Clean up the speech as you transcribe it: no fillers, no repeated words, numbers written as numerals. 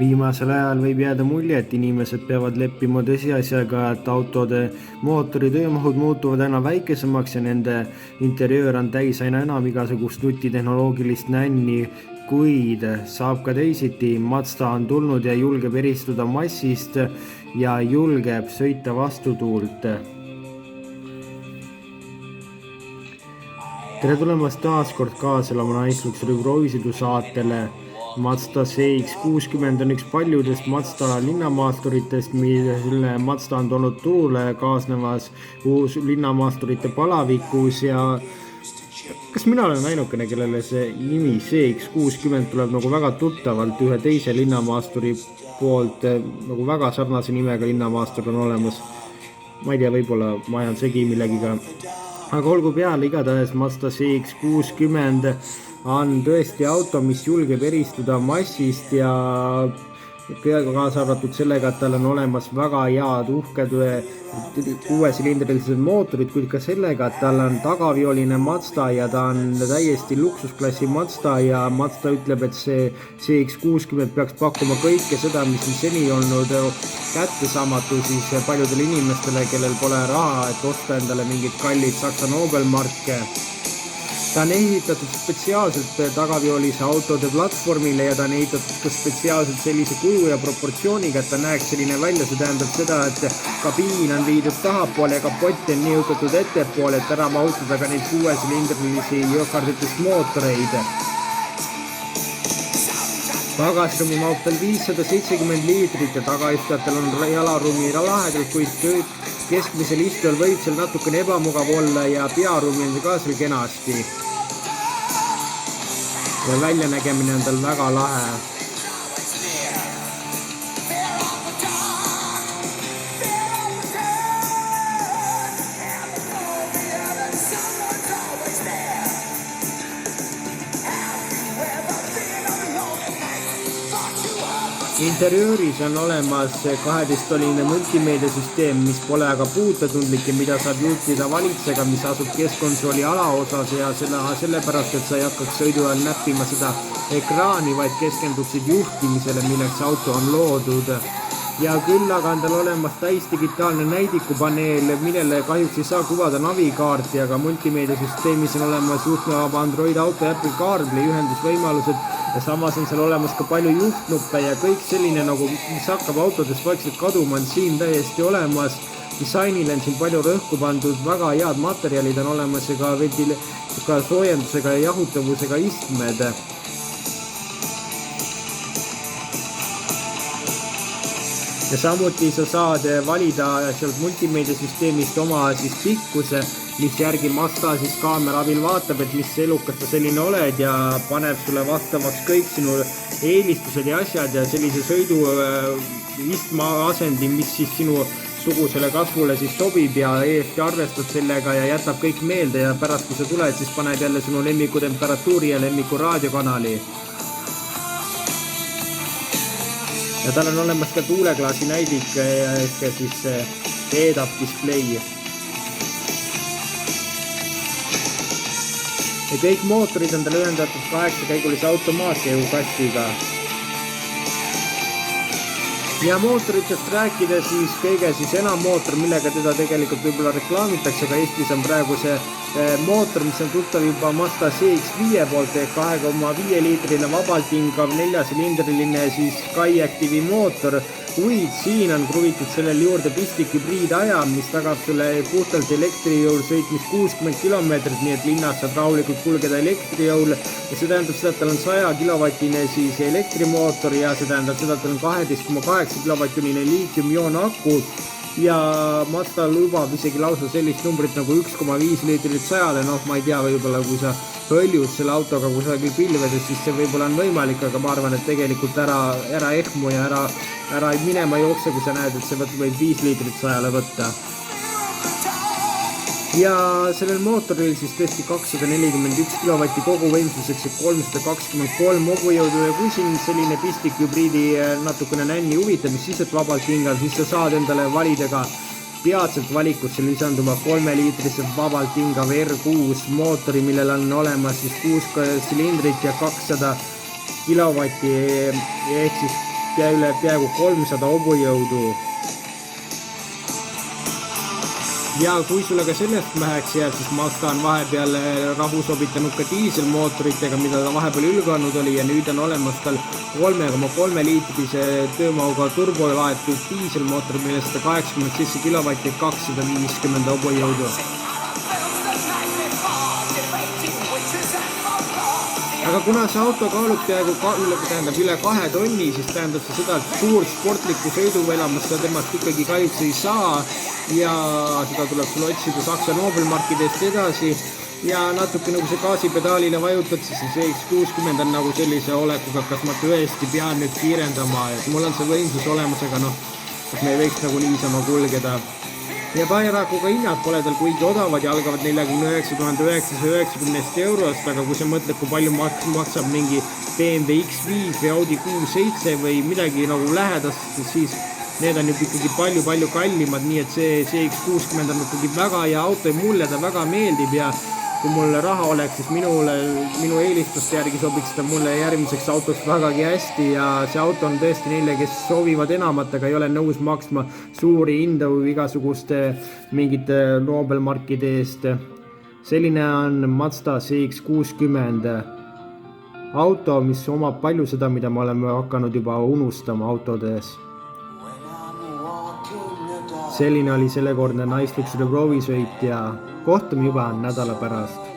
Viimasel ajal võib jääda mulje, et inimesed peavad leppima tõsiasjaga, et autode mootori töömahud muutuvad aina väikesemaks ja nende interjöör on täis aina enam igasugust nutitehnoloogilist nänni, kuid saab ka teisiti. Mazda on tulnud ja julgeb eristuda massist ja julgeb sõita vastutuult. Tere tulemast taas kord kaaselama naisluks revisiidu saatele. Mazda CX-60 on üks paljudest Mazda linnamaasturitest, mille Mazda on toonud turule kaasnevas uus linnamaasturite palavikus ja kas mina olen ainukene, kellele see nimi CX-60 tuleb nagu väga tuttavalt ühe teise linnamaasturi poolt, nagu väga sarnase nimega linnamaastur on olemas. Ma ei tea, võib-olla ma ajan segi millegiga. Aga olgu peale, igatahes Mazda CX-60 on tõesti auto, mis julgeb eristuda massist ja kaasa arvatud sellega, et tal on olemas väga head uhked 6-silindrilised mootorid, kuid ka sellega, et tal on tagavioline Mazda ja ta on täiesti luksusklassi Mazda ja Mazda ütleb, et see CX-60 peaks pakkuma kõike seda, mis on seni olnud kättesaamatu siis paljudele inimestele, kellel pole raha, et osta endale mingid kallid Saksa Nobelmarke. Ta on ehitatud spetsiaalselt tagaviolise autode platvormile ja ta on ehitatud ka spetsiaalselt sellise kuju ja proportsiooniga, et ta näeks selline välja. See tähendab seda, et kabiin on viidud tahapoole ja kapott on nihutatud ettepoole, et ära mahutada ka neid 6-silindrilisi jõhkarditest mootoreid. Pagasrumi mahub tal 570 liitrit ja tagaistujatel on jalaruumi lahedalt, kuid keskmisel istujal võib seal natukene ebamugav olla ja pearuumi on ka seal kenasti. Ja väljanägemine on tal väga lahe. Interjööris on olemas 12-toline multimeediasüsteem, mis pole aga puutetundlik ja mida saab juhtida valitsega, mis asub keskkonsooli alaosas ja sellepärast, et sa ei hakkaks sõidu ajal näppima seda ekraani, vaid keskenduksid juhtimisele, milleks auto on loodud. Ja küll aga on tal olemas täisdigitaalne näidikupaneel, millele kahjuks ei saa kuvada navikaarti, aga multimeediasüsteemis on olemas juhtmevaba Android Auto ja Apple CarPlay ühendusvõimalused ja samas on seal olemas ka palju juhtnuppe ja kõik selline, nagu, mis hakkab autodest vaikselt kaduma, on siin täiesti olemas. Disainile on siin palju rõhku pandud, väga head materjalid on olemas ja ka soojendusega ja jahutavusega istmed. Ja samuti sa saad valida sealt multimeediasüsteemist oma siis pikkuse, mis järgi Mazda siis kaamera abil vaatab, et mis elukas sa selline oled ja paneb sulle vastavaks kõik sinu eelistused ja asjad ja sellise sõidu istma asendi, mis siis sinu sugusele kasvule siis sobib ja eest arvestad sellega ja jätab kõik meelde ja pärast kui sa tuled, siis paned jälle sinu lemmiku temperatuuri ja lemmiku raadiokanali. Ja tal on olemas ka tuuleklaasi näidik ehk siis head-up display. Ja kõik mootorid on tal ühendatud 8-käigulise automaatjõukastiga. Ja mootoritest rääkida siis kõige siis enam mootor, millega teda tegelikult võib-olla reklaamitakse, aga Eestis on praegu see mootor, mis on tuttav juba Mazda CX-5 poolt, 2,5 liitrine vabalt hingav 4-silindriline siis SkyActive'i mootor, kuid siin on kruvitud sellel juurde pistik hübriidaja, mis tagab sulle puhtalt elektrijõul sõitmist 60 kilomeetrit, nii et linnas saab rahulikult kulgeda elektrijõul ja see tähendab seda, et tal on 100 kilovatine siis elektrimootor ja see tähendab seda, et tal on 12,8 kilovatine liitium-ioon aku ja Mazda lubab isegi lausa sellist numbrit nagu 1,5 liitrit 100-le, ma ei tea, võib-olla kui sa hõljud selle autoga kusagil pilvedes, siis see võib-olla on võimalik, aga ma arvan, et tegelikult ära ehmu ja ära minema jookse, kui sa näed, et see võib 5 liitrit 100-le võtta. Ja sellel mootoril siis tõesti 241 kilovatti koguvõimsuseks ja 323 hobujõudu ja kui siin selline pistik hübriidi natukene nänni huvitamist sisselt vabalt hingal, siis sa saad endale valida ka peatselt valikusse lisanduva 3-liitrise vabalt hingav R6 mootori, millel on olemas siis 6 silindrit ja 200 kilovatti ehk siis peaaegu 300 hobujõudu. Ja kui sulle ka sellest väheks jääb, siis Mazda on vahepeal rahu sobitanud ka diiselmootoritega, mida ta vahepeal ülganud oli ja nüüd on olemas tal 3,3 liitrise töömahuga turbolaetud diiselmootor, millest 87 kilovatti 250 hobujõudu. Aga kuna see auto kaalub peaaegu üle 2 tonni, siis tähendab see seda, et suur sportlikku sõiduvelamust sa temast ikkagi kahjuks ei saa ja seda tuleb sul otsida Saksa Nobelmarkidest edasi ja natuke nagu see gaasipedaalile vajutad, siis see CX-60 on nagu sellise olekuga, kas ma tõesti pean nüüd kiirendama, et mul on see võimsus olemas, aga kas me ei võiks nagu niisama kulgeda. Ja paraku ka hinnad pole tal kuigi odavad ja algavad 49 990 eurost, aga kui sa mõtled, kui palju maksab mingi BMW X5 või Audi Q7 või midagi nagu lähedast, siis need on juba ikkagi palju kallimad, nii et see CX-60 on ikkagi väga hea auto ja mulle ta väga meeldib ja kui mul raha oleks, siis minu eelistuste järgi sobiks ta mulle järgmiseks autoks vägagi hästi ja see auto on tõesti neile, kes soovivad enamat, aga ei ole nõus maksma suuri hindu igasuguste mingite Nobelmarkide eest. Selline on Mazda CX-60 auto, mis omab palju seda, mida me oleme hakanud juba unustama autodes. Selline oli sellekordne naislukside proovisõit ja kohtume juba nädala pärast.